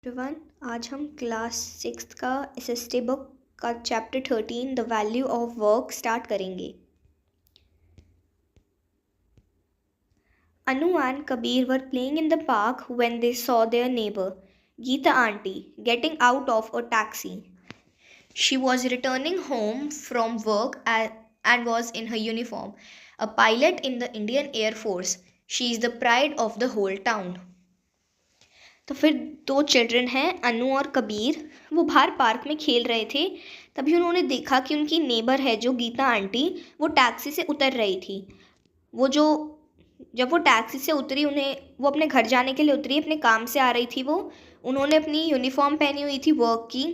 Everyone, आज हम class 6 का एसएसटी बुक का chapter 13 the value of work start करेंगे। Anu and Kabir were playing in the park when they saw their neighbor, Geeta auntie, getting out of a taxi. She was returning home from work and was in her uniform, a pilot in the Indian Air Force. She is the pride of the whole town. तो फिर दो children हैं, अनु और कबीर। वो बाहर park में खेल रहे थे। तभी उन्होंने देखा कि उनकी नेबर है जो गीता आंटी, वो टैक्सी से उतर रही थी। जब वो टैक्सी से उतरी, वो अपने घर जाने के लिए उतरी, अपने काम से आ रही थी। उन्होंने अपनी यूनिफॉर्म पहनी हुई थी वर्क की।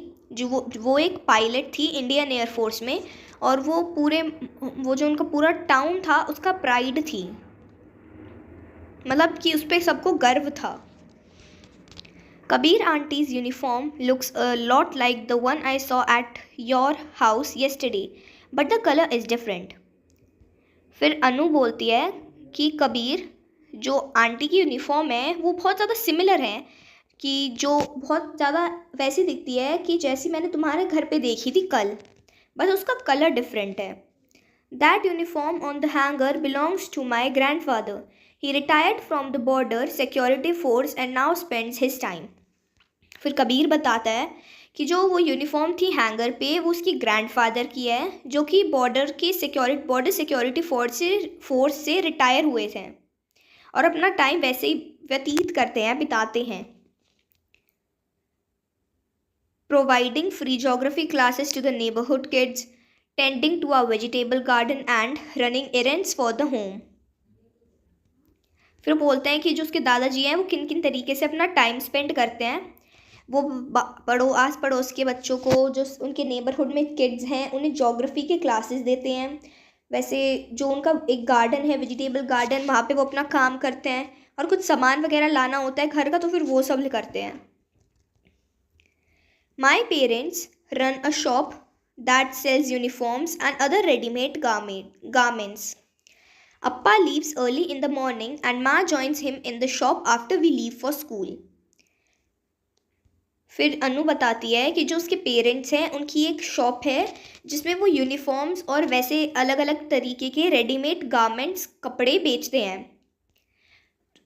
वो एक पायलट थी इंडियन एयरफोर्स में, और वो जो उनका पूरा टाउन था उसका प्राइड थी, मतलब कि उस पर सबको गर्व था। Kabir auntie's uniform looks a lot like the one I saw at your house yesterday, but the color is different. फिर अनु बोलती है कि कबीर, जो आंटी की यूनिफॉर्म है वो बहुत ज़्यादा सिमिलर है, कि जो बहुत ज़्यादा वैसी दिखती है कि जैसी मैंने तुम्हारे घर पे देखी थी कल, बस उसका कलर डिफरेंट है। That uniform on the hanger belongs to my grandfather. He retired from the border security force and now spends his time. फिर कबीर बताता है कि जो वो यूनिफॉर्म थी हैंगर पे, वो उसकी ग्रैंडफादर की है, जो कि बॉर्डर सिक्योरिटी फोर्स से रिटायर हुए थे और अपना टाइम वैसे ही व्यतीत बिताते हैं। Providing free geography classes to the neighbourhood kids, tending to a vegetable garden and running errands for the home. फिर बोलते हैं कि जो उसके दादाजी हैं वो किन किन तरीके से अपना टाइम स्पेंड करते हैं। वो आस पड़ोस के बच्चों को, जो उनके नेबरहुड में किड्स हैं, उन्हें ज्योग्राफी के क्लासेस देते हैं। वैसे जो उनका एक गार्डन है, वेजिटेबल गार्डन, वहाँ पे वो अपना काम करते हैं, और कुछ सामान वगैरह लाना होता है घर का तो फिर वो सब करते हैं। My parents run a shop that sells uniforms and other readymade garments. Appa leaves early in the morning and Ma joins him in the shop after we leave for school. फिर अनु बताती है कि जो उसके पेरेंट्स हैं उनकी एक shop है जिसमें वो यूनिफॉर्म्स और वैसे अलग अलग तरीके के रेडीमेड गारमेंट्स कपड़े बेचते हैं।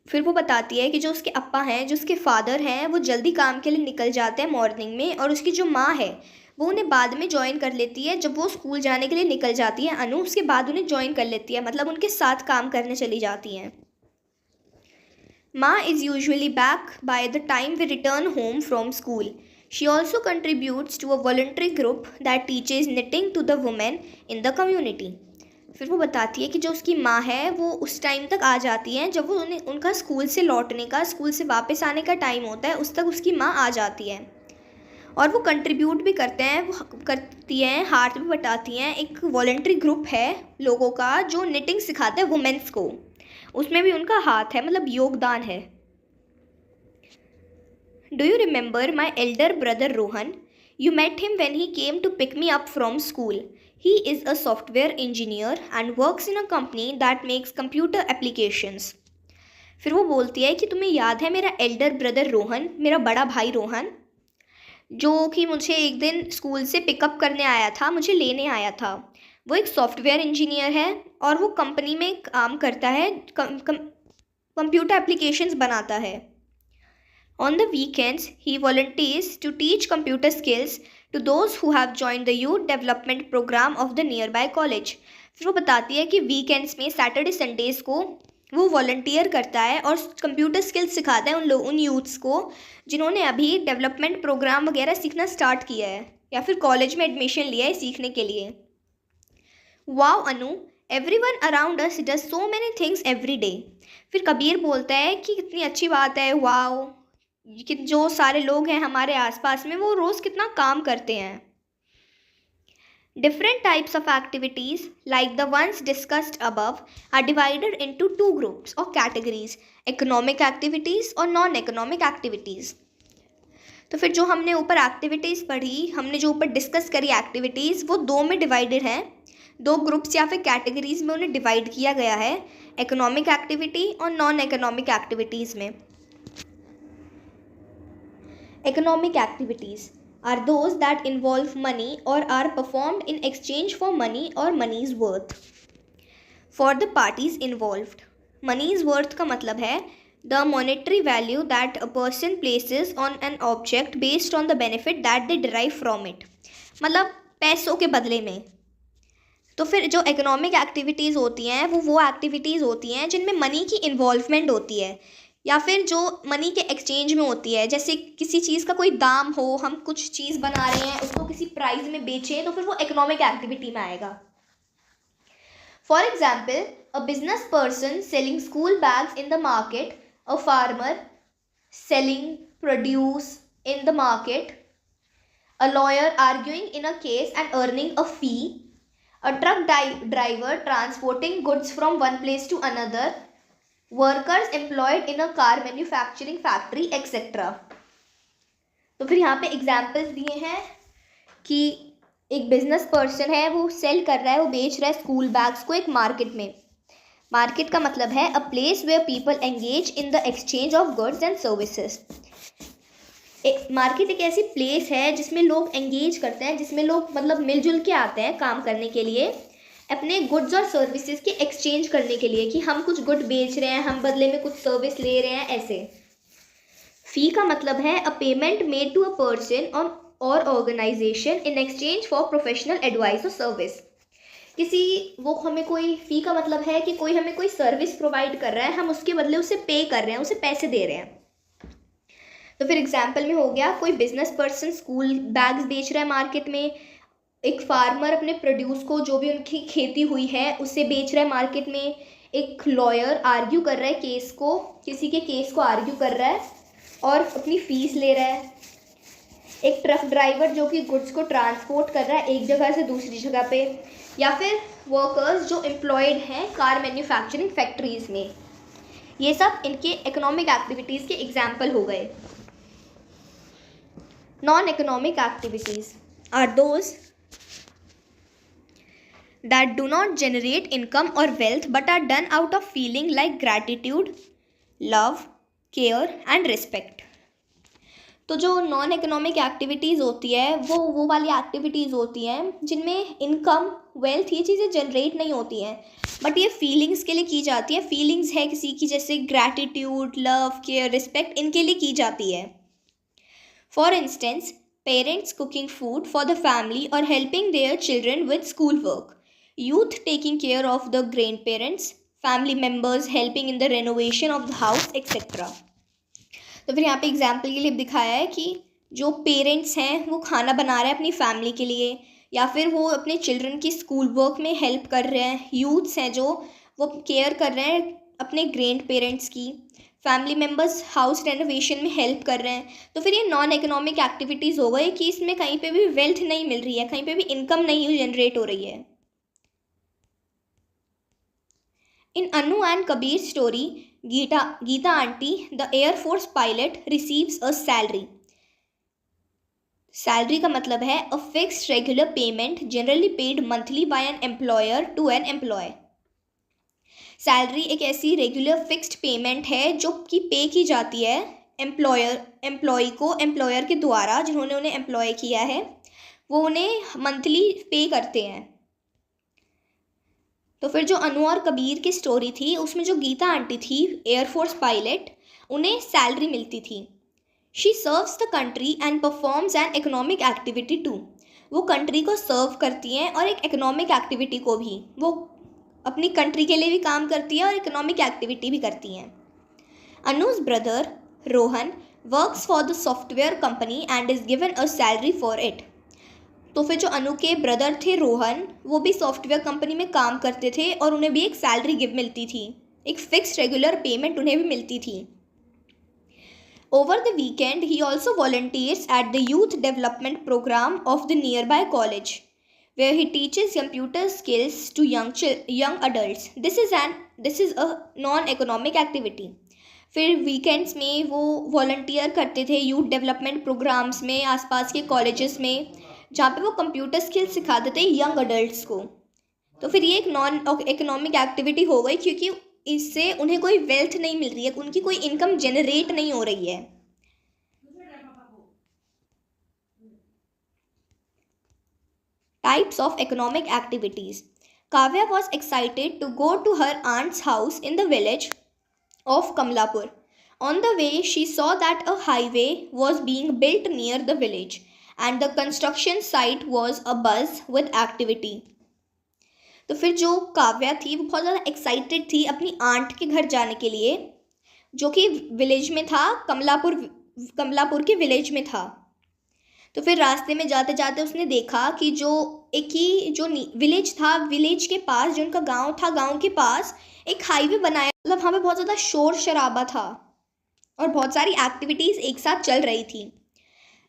फिर वो बताती है कि जो उसके अप्पा हैं, जो उसके फादर हैं, वो जल्दी काम के लिए निकल जाते हैं मॉर्निंग में, और उसकी जो माँ है वो उन्हें बाद में ज्वाइन कर लेती है। जब वो स्कूल जाने के लिए निकल जाती है अनु, उसके बाद उन्हें ज्वाइन कर लेती है, मतलब उनके साथ काम करने चली जाती हैं। Ma is usually back by the time we return home from school. She also contributes to a voluntary group that teaches knitting to the women in the community. फिर वो बताती है कि जो उसकी माँ है वो उस टाइम तक आ जाती हैं जब उनका स्कूल से वापस आने का टाइम होता है, उस तक उसकी माँ आ जाती है, और वो कंट्रीब्यूट भी करती हैं, हाथ भी बटाती हैं। एक वॉलंटरी ग्रुप है लोगों का जो निटिंग सिखाते हैं वुमेन्स को, उसमें भी उनका हाथ है, मतलब योगदान है। Do you remember my elder brother Rohan? You met him when he came to pick me up from school. He is a software engineer and works in a company that makes computer applications. फिर वो बोलती है कि तुम्हें याद है मेरा Elder brother Rohan, मेरा बड़ा भाई रोहन, जो कि मुझे एक दिन स्कूल से पिकअप करने आया था, मुझे लेने आया था। वो एक सॉफ्टवेयर इंजीनियर है और वो कंपनी में काम करता है, कंप्यूटर एप्लीकेशंस बनाता है। On the weekends he volunteers to teach computer skills to those who have joined the youth development programme of the nearby college. फिर वो बताती है कि वीकेंड्स में सैटरडे संडेज़ को वो वॉलंटियर करता है और कंप्यूटर स्किल्स सिखाता है उन यूथ्स को जिन्होंने अभी डेवलपमेंट प्रोग्राम वगैरह सीखना स्टार्ट किया है या फिर कॉलेज में एडमिशन लिया है सीखने के लिए. Wow Anu, everyone around us does so many things every day. फिर कबीर बोलता है कि कितनी अच्छी बात है, वाओ, कि जो सारे लोग हैं हमारे आसपास में वो रोज़ कितना काम करते हैं. Different types of activities, like the ones discussed above, are divided into two groups or categories: economic activities और non-economic activities. तो फिर जो हमने ऊपर एक्टिविटीज़ पढ़ी, हमने जो ऊपर डिस्कस करी एक्टिविटीज़, वो दो में डिवाइडेड हैं, दो ग्रुप्स या फिर कैटेगरीज में उन्हें डिवाइड किया गया है, इकोनॉमिक एक्टिविटी और नॉन इकोनॉमिक एक्टिविटीज़ में. Economic activities are those that involve money or are performed in exchange for money or money's worth. For the parties involved, money's worth का मतलब है the monetary value that a person places on an object based on the benefit that they derive from it. मतलब पैसों के बदले में. तो फिर जो इकोनॉमिक एक्टिविटीज़ होती हैं वो एक्टिविटीज़ होती हैं जिनमें मनी की इन्वॉल्वमेंट होती है या फिर जो मनी के एक्सचेंज में होती है. जैसे किसी चीज़ का कोई दाम हो, हम कुछ चीज़ बना रहे हैं, उसको किसी प्राइस में बेचें, तो फिर वो इकोनॉमिक एक्टिविटी में आएगा. For example, a business person selling school bags in the market, a farmer selling produce in the market, a lawyer arguing in a case and earning a fee, a truck driver transporting goods from one place to another, workers employed in a car manufacturing factory, etc. तो फिर यहाँ पे examples दिए हैं कि एक business person है, वो सेल कर रहा है, वो बेच रहा है स्कूल बैग्स को एक मार्केट में. मार्केट का मतलब है a place where people engage in the exchange of goods and services. Market एक ऐसी प्लेस है जिसमें लोग एंगेज करते हैं, जिसमें लोग मतलब मिलजुल के आते हैं काम करने के लिए, अपने गुड्स और सर्विसेज के एक्सचेंज करने के लिए, कि हम कुछ गुड बेच रहे हैं, हम बदले में कुछ सर्विस ले रहे हैं, ऐसे. फी का मतलब है a payment made to a person or organisation in exchange for professional advice or service. वो हमें कोई फी का मतलब है कि कोई हमें कोई सर्विस प्रोवाइड कर रहा है, हम उसके बदले उसे पे कर रहे हैं, उसे पैसे दे रहे हैं. तो फिर एग्जाम्पल में हो गया, कोई बिजनेस पर्सन स्कूल बैग्स बेच रहा है मार्केट में, एक फार्मर अपने प्रोड्यूस को, जो भी उनकी खेती हुई है, उसे बेच रहा है मार्केट में, एक लॉयर आर्ग्यू कर रहा है केस को, किसी के केस को आर्ग्यू कर रहा है और अपनी फीस ले रहा है, एक ट्रक ड्राइवर जो कि गुड्स को ट्रांसपोर्ट कर रहा है एक जगह से दूसरी जगह पे, या फिर वर्कर्स जो एम्प्लॉयड हैं कार मैन्युफैक्चरिंग फैक्ट्रीज में. ये सब इनके इकोनॉमिक एक्टिविटीज़ के एग्जाम्पल हो गए. Non-economic activities are those that do not generate income or wealth but are done out of feeling like gratitude, love, care and respect. तो जो नॉन इकोनॉमिक एक्टिविटीज़ होती है वो वाली एक्टिविटीज़ होती हैं जिनमें इनकम, वेल्थ, ये चीज़ें जनरेट नहीं होती हैं, बट ये फीलिंग्स के लिए की जाती है. फीलिंग्स है किसी की, जैसे ग्रैटिट्यूड, लव, केयर, रिस्पेक्ट, इनके लिए की जाती है. For instance, parents cooking food for the family or helping their children with schoolwork, youth taking care of the grandparents, family members helping in the renovation of the house, etc. तो फिर यहाँ पे example के लिए दिखाया है कि जो पेरेंट्स हैं वो खाना बना रहे हैं अपनी फैमिली के लिए, या फिर वो अपने चिल्ड्रन की स्कूल वर्क में हेल्प कर रहे हैं. यूथ्स हैं जो वो केयर कर रहे हैं अपने ग्रैंड पेरेंट्स की, फैमिली मेम्बर्स हाउस रेनोवेशन में हेल्प कर रहे हैं. तो फिर ये नॉन इकोनॉमिक एक्टिविटीज़ हो गई कि इसमें कहीं पे भी वेल्थ नहीं मिल रही है, कहीं पे भी इनकम नहीं जनरेट हो रही है. In Anu and Kabir story, Geeta aunty the air force pilot receives a salary. Salary का मतलब है a fixed regular payment generally paid monthly by an employer to an employee. Salary एक ऐसी रेगुलर फिक्स्ड पेमेंट है जो कि पे की जाती है एम्प्लॉय को, एम्प्लॉयर के द्वारा, जिन्होंने उन्हें एम्प्लॉय किया है वो उन्हें मंथली पे करते हैं. तो फिर जो अनु और कबीर की स्टोरी थी उसमें जो गीता आंटी थी एयरफोर्स पायलट, उन्हें सैलरी मिलती थी. She serves the country and performs an economic activity too. वो कंट्री को सर्व करती हैं और एक इकोनॉमिक एक्टिविटी को भी, वो अपनी कंट्री के लिए भी काम करती है और इकोनॉमिक एक्टिविटी भी करती हैं. Anu's brother Rohan works for the software company and is given a salary for it. तो फिर जो अनु के ब्रदर थे रोहन, वो भी सॉफ्टवेयर कंपनी में काम करते थे और उन्हें भी एक सैलरी मिलती थी, एक फिक्स रेगुलर पेमेंट उन्हें भी मिलती थी. Over the weekend he also volunteers at the youth development programme of the nearby college where he teaches computer skills to young adults. This is a non-economic activity. फिर weekends में वो volunteer करते थे youth development programmes में आसपास के colleges में, जहाँ पे वो कंप्यूटर स्किल्स सिखाते थे यंग अडल्ट्स को. तो फिर ये एक नॉन इकोनॉमिक एक्टिविटी हो गई क्योंकि इससे उन्हें कोई वेल्थ नहीं मिल रही है, उनकी कोई इनकम जनरेट नहीं हो रही है. Types of economic activities. Kavya was excited to go to her aunt's house in the village of Kamlapur. On the way, she saw that a highway was being built near the village and the construction site was abuzz with activity. तो फिर जो काव्या थी वो बहुत ज़्यादा excited थी अपनी aunt के घर जाने के लिए, जो कि विलेज में था, कमलापुर के विलेज में था। तो फिर रास्ते में जाते जाते उसने देखा कि जो विलेज था, विलेज के पास जो उनका गांव था, गांव के पास एक हाईवे बनाया, मतलब वहाँ पे बहुत ज़्यादा शोर शराबा था और बहुत सारी एक्टिविटीज़ एक साथ चल रही थी।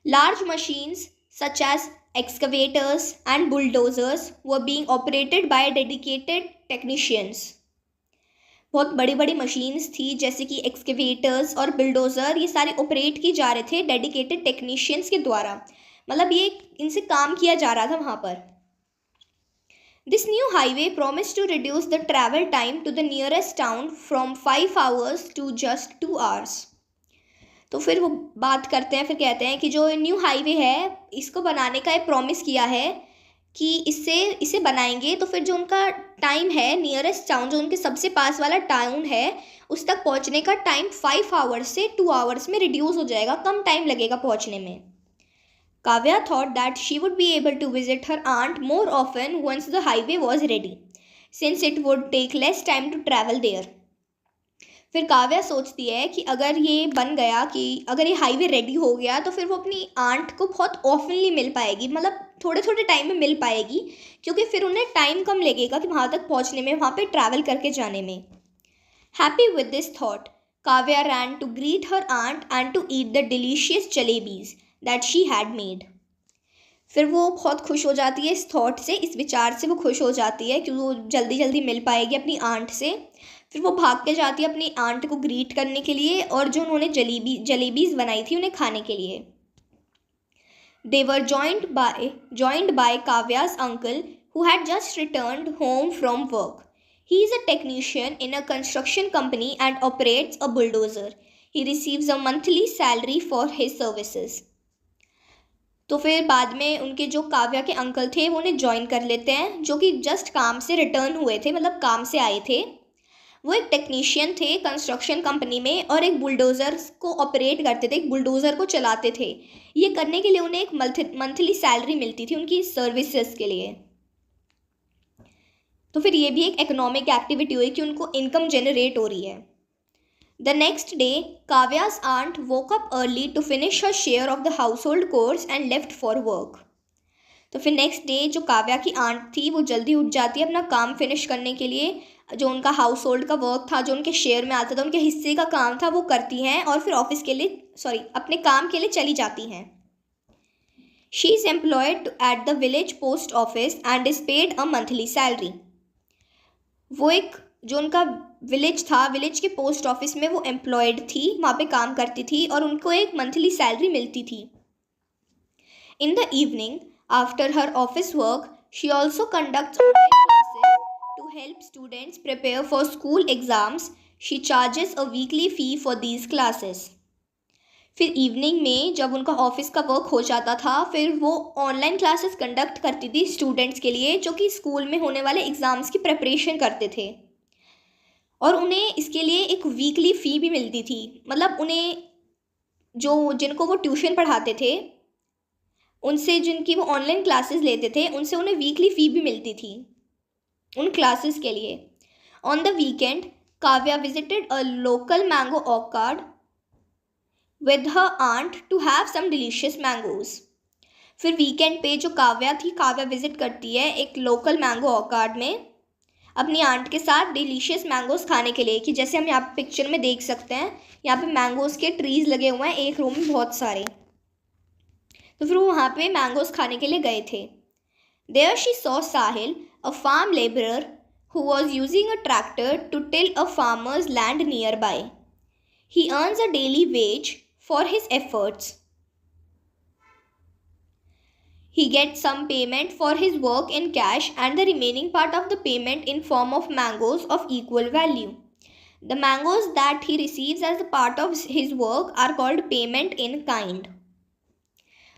Large machines such as excavators and bulldozers were being operated by dedicated technicians. बहुत बड़ी बड़ी मशीन्स थी जैसे कि एक्सकेवेटर्स और बुलडोज़र, ये सारे ऑपरेट की जा रहे थे डेडिकेटेड टेक्नीशियंस के द्वारा, मतलब ये इनसे काम किया जा रहा था वहाँ पर। This new highway promised to reduce the travel time to the nearest town from 5 hours to just 2 hours. तो फिर वो बात करते हैं, फिर कहते हैं कि जो न्यू हाईवे है इसको बनाने का एक प्रॉमिस किया है कि इसे बनाएंगे तो फिर जो उनका टाइम है, नियरेस्ट टाउन जो उनके सबसे पास वाला टाउन है, उस तक पहुंचने का टाइम 5 आवर्स से 2 आवर्स में रिड्यूस हो जाएगा, कम टाइम लगेगा पहुंचने में। Kavya thought that she would be able to visit her aunt more often once the highway was ready, since it would take less time to travel there. फिर काव्या सोचती है कि अगर ये बन गया, कि अगर ये हाईवे रेडी हो गया तो फिर वो अपनी आंट को बहुत ऑफनली मिल पाएगी, मतलब थोड़े थोड़े टाइम में मिल पाएगी, क्योंकि फिर उन्हें टाइम कम लगेगा कि वहाँ तक पहुँचने में, वहाँ पे ट्रैवल करके जाने में। Happy with this thought, Kavya ran to greet her aunt and to eat the delicious jalebis that she had made. फिर वो बहुत खुश हो जाती है इस थॉट से, इस विचार से वो खुश हो जाती है कि वो जल्दी जल्दी मिल पाएगी अपनी आंट से। फिर वो भाग के जाती है अपनी आंट को ग्रीट करने के लिए और जो उन्होंने जलेबीज बनाई थी उन्हें खाने के लिए। They were joined by Kavya's uncle who had just returned home from work. He is a technician in a construction company and operates a bulldozer. He receives a monthly salary for his services. तो फिर बाद में उनके जो काव्या के uncle थे वो उन्हें ज्वाइन कर लेते हैं, जो कि जस्ट काम से रिटर्न हुए थे, मतलब काम से आए थे। वो एक टेक्नीशियन थे कंस्ट्रक्शन कंपनी में और एक बुलडोज़र को ऑपरेट करते थे, एक बुलडोज़र को चलाते थे। ये करने के लिए उन्हें एक मंथली सैलरी मिलती थी उनकी सर्विसेज के लिए। तो फिर ये भी एक इकोनॉमिक एक्टिविटी हुई कि उनको इनकम जनरेट हो रही है। The next day, Kavya's aunt woke up early to finish her share of the household chores and left for work. तो फिर नेक्स्ट डे जो काव्या की आंट थी वो जल्दी उठ जाती है अपना काम फिनिश करने के लिए, जो उनका हाउस होल्ड का वर्क था, जो उनके शेयर में आता था, उनके हिस्से का काम था, वो करती हैं और फिर अपने काम के लिए चली जाती हैं। She is employed at the village post office and is paid a monthly salary. वो एक जो उनका विलेज था, विलेज के पोस्ट ऑफिस में वो एम्प्लॉयड थी, वहाँ पे काम करती थी और उनको एक मंथली सैलरी मिलती थी। In the evening after her office work she also conducts online classes to help students prepare for school exams. She charges a weekly fee for these classes. फिर इवनिंग में जब उनका ऑफिस का work हो जाता था, फिर वो ऑनलाइन क्लासेस कंडक्ट करती थी स्टूडेंट्स के लिए, जो कि स्कूल में होने वाले एग्ज़ाम्स की प्रिपरेशन करते थे, और उन्हें इसके लिए एक वीकली फ़ी भी मिलती थी। मतलब उन्हें जिनको वो ट्यूशन पढ़ाते थे, उनसे जिनकी वो ऑनलाइन क्लासेस लेते थे, उनसे उन्हें वीकली फ़ी भी मिलती थी उन क्लासेस के लिए। On the weekend Kavya visited a local mango orchard with her aunt to have some delicious mangoes. फिर वीकेंड पे जो काव्या विजिट करती है एक लोकल मैंगो ऑर्चार्ड में अपनी आंट के साथ डिलीशियस मैंगोज़ खाने के लिए, कि जैसे हम यहाँ पिक्चर में देख सकते हैं, यहाँ पे मैंगोज़ के ट्रीज़ लगे हुए हैं एक रूम में बहुत सारे। तो फिर वो वहाँ पे मैंगोज़ खाने के लिए गए थे। There she saw Sahil, a farm labourer who was using a tractor to till a farmer's land nearby. He earns a daily wage for his efforts. He gets some payment for his work in cash and the remaining part of the payment in form of mangoes of equal value. The mangoes that he receives as a part of his work are called payment in kind.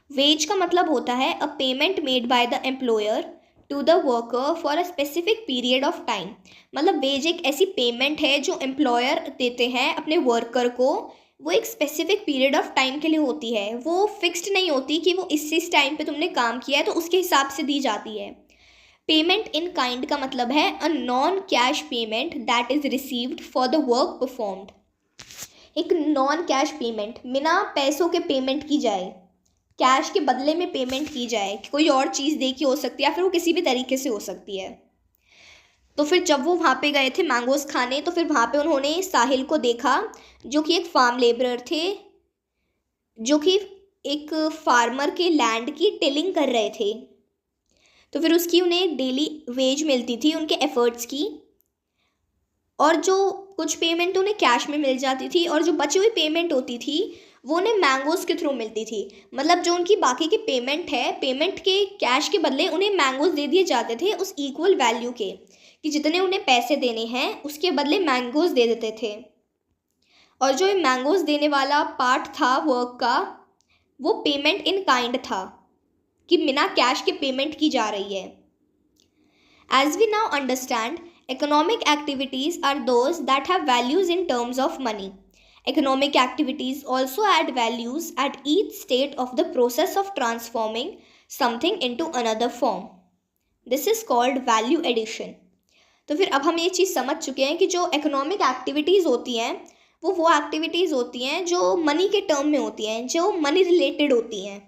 Wage का मतलब होता है a payment made by the employer to the worker for a specific period of time. मतलब wage एक ऐसी payment है जो employer देते हैं अपने वर्कर को, वो एक स्पेसिफिक पीरियड ऑफ टाइम के लिए होती है, वो फिक्स्ड नहीं होती कि वो इस टाइम पे तुमने काम किया है तो उसके हिसाब से दी जाती है। पेमेंट इन काइंड का मतलब है a non cash payment that is received for the work performed. एक नॉन कैश पेमेंट, बिना पैसों के पेमेंट की जाए, कैश के बदले में पेमेंट की जाए, कोई और चीज़ दे के हो सकती है या फिर वो किसी भी तरीके से हो सकती है। तो फिर जब वो वहाँ पे गए थे मैंगोज़ खाने, तो फिर वहाँ पे उन्होंने साहिल को देखा जो कि एक फार्म लेबरर थे, जो कि एक फार्मर के लैंड की टिलिंग कर रहे थे। तो फिर उसकी उन्हें डेली वेज मिलती थी उनके एफर्ट्स की, और जो कुछ पेमेंट उन्हें कैश में मिल जाती थी और जो बची हुई पेमेंट होती थी वो उन्हें मैंगोज़ के थ्रू मिलती थी। मतलब जो उनकी बाकी की पेमेंट है, पेमेंट के कैश के बदले उन्हें मैंगोज़ दे दिए जाते थे उस इक्वल वैल्यू के, कि जितने उन्हें पैसे देने हैं उसके बदले मैंगोज़ दे देते थे। और जो मैंगोज़ देने वाला पार्ट था वर्क का, वो पेमेंट इन काइंड था, कि बिना कैश के पेमेंट की जा रही है। As we now understand, economic activities are those that have values in terms of money. Economic activities also add values at each state of the process of transforming something into another form. This is called value addition. तो फिर अब हम ये चीज़ समझ चुके हैं कि जो economic activities होती हैं वो activities होती हैं जो मनी के टर्म में होती हैं, जो मनी रिलेटेड होती हैं।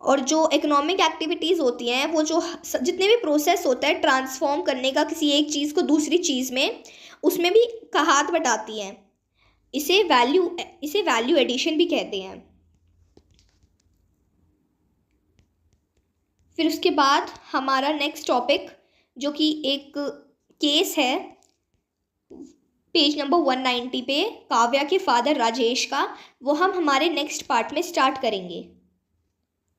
और जो इकोनॉमिक एक्टिविटीज़ होती हैं वो जो जितने भी प्रोसेस होता है ट्रांसफॉर्म करने का किसी एक चीज़ को दूसरी चीज़ में, उसमें भी का हाथ बटाती हैं। इसे वैल्यू एडिशन भी कहते हैं। फिर उसके बाद हमारा नेक्स्ट टॉपिक जो कि एक केस है पेज नंबर 190 पे, काव्या के फादर राजेश का, वो हम हमारे नेक्स्ट पार्ट में स्टार्ट करेंगे।